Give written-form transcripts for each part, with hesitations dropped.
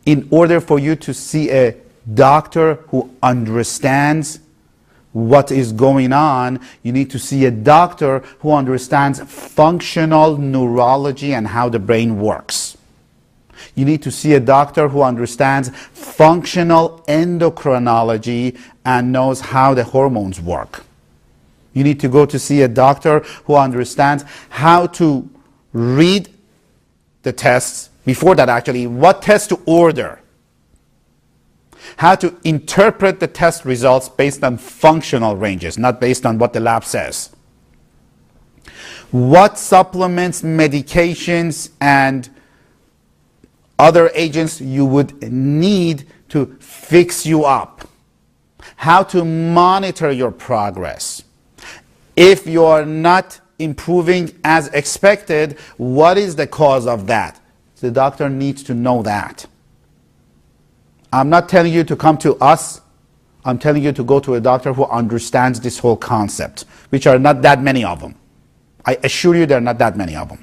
In order for you to see a doctor who understands what is going on, you need to see a doctor who understands functional neurology and how the brain works. You need to see a doctor who understands functional endocrinology and knows how the hormones work. You need to go to see a doctor who understands how to read the tests, before that actually, what tests to order, how to interpret the test results based on functional ranges, not based on what the lab says. What supplements, medications, and other agents you would need to fix you up. How to monitor your progress. If you are not improving as expected, what is the cause of that? The doctor needs to know that. I'm not telling you to come to us. I'm telling you to go to a doctor who understands this whole concept, which are not that many of them. I assure you there are not that many of them.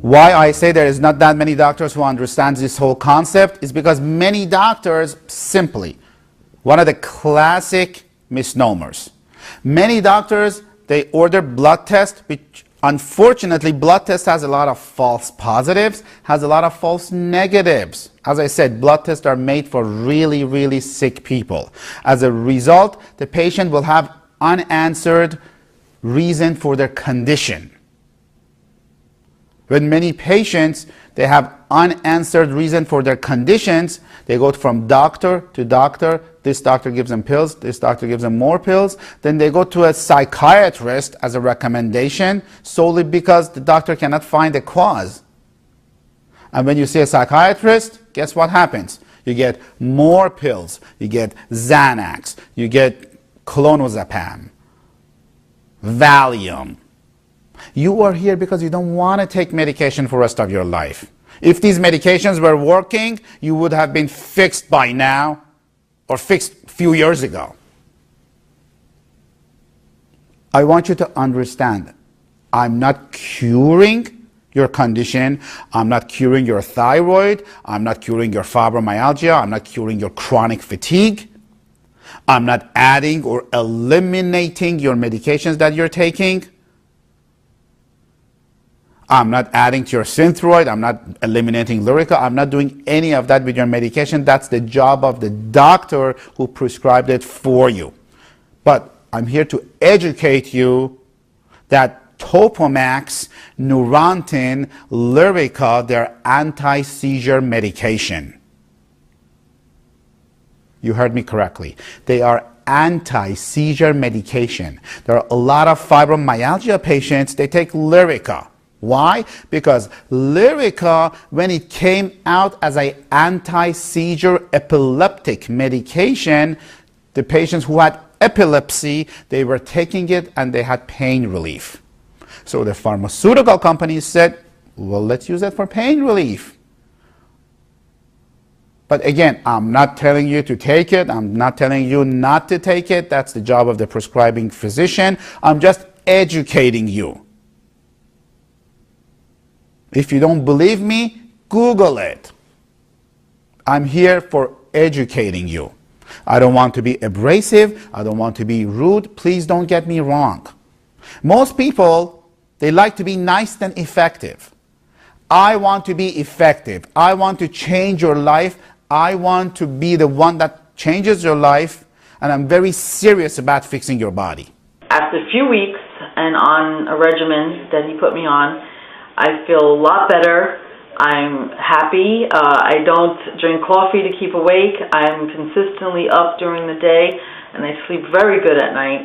Why I say there is not that many doctors who understand this whole concept is because many doctors simply, one of the classic misnomers, many doctors, they order blood tests, which unfortunately blood test has a lot of false positives, has a lot of false negatives. As I said, blood tests are made for really, really sick people. As a result, the patient will have unanswered reason for their condition. When many patients, they have unanswered reason for their conditions, they go from doctor to doctor. This doctor gives them pills, this doctor gives them more pills. Then they go to a psychiatrist as a recommendation solely because the doctor cannot find a cause. And when you see a psychiatrist, guess what happens? You get more pills, you get Xanax, you get clonazepam, Valium. You are here because you don't want to take medication for the rest of your life. If these medications were working, you would have been fixed by now or fixed a few years ago. I want you to understand, I'm not curing your condition. I'm not curing your thyroid. I'm not curing your fibromyalgia. I'm not curing your chronic fatigue. I'm not adding or eliminating your medications that you're taking. I'm not adding to your synthroid. I'm not eliminating Lyrica. I'm not doing any of that with your medication. That's the job of the doctor who prescribed it for you. But I'm here to educate you that Topamax, Neurontin, Lyrica, they're anti-seizure medication. You heard me correctly. They are anti-seizure medication. There are a lot of fibromyalgia patients, they take Lyrica. Why? Because Lyrica, when it came out as an anti-seizure epileptic medication, the patients who had epilepsy, they were taking it and they had pain relief. So the pharmaceutical companies said, well, let's use it for pain relief. But again, I'm not telling you to take it. I'm not telling you not to take it. That's the job of the prescribing physician. I'm just educating you. If you don't believe me, Google it. I'm here for educating you. I don't want to be abrasive. I don't want to be rude. Please don't get me wrong. Most people, they like to be nice and effective. I want to be effective. I want to change your life. I want to be the one that changes your life, and I'm very serious about fixing your body. After a few weeks and on a regimen that he put me on, I feel a lot better. I'm happy. I don't drink coffee to keep awake. I'm consistently up during the day, and I sleep very good at night.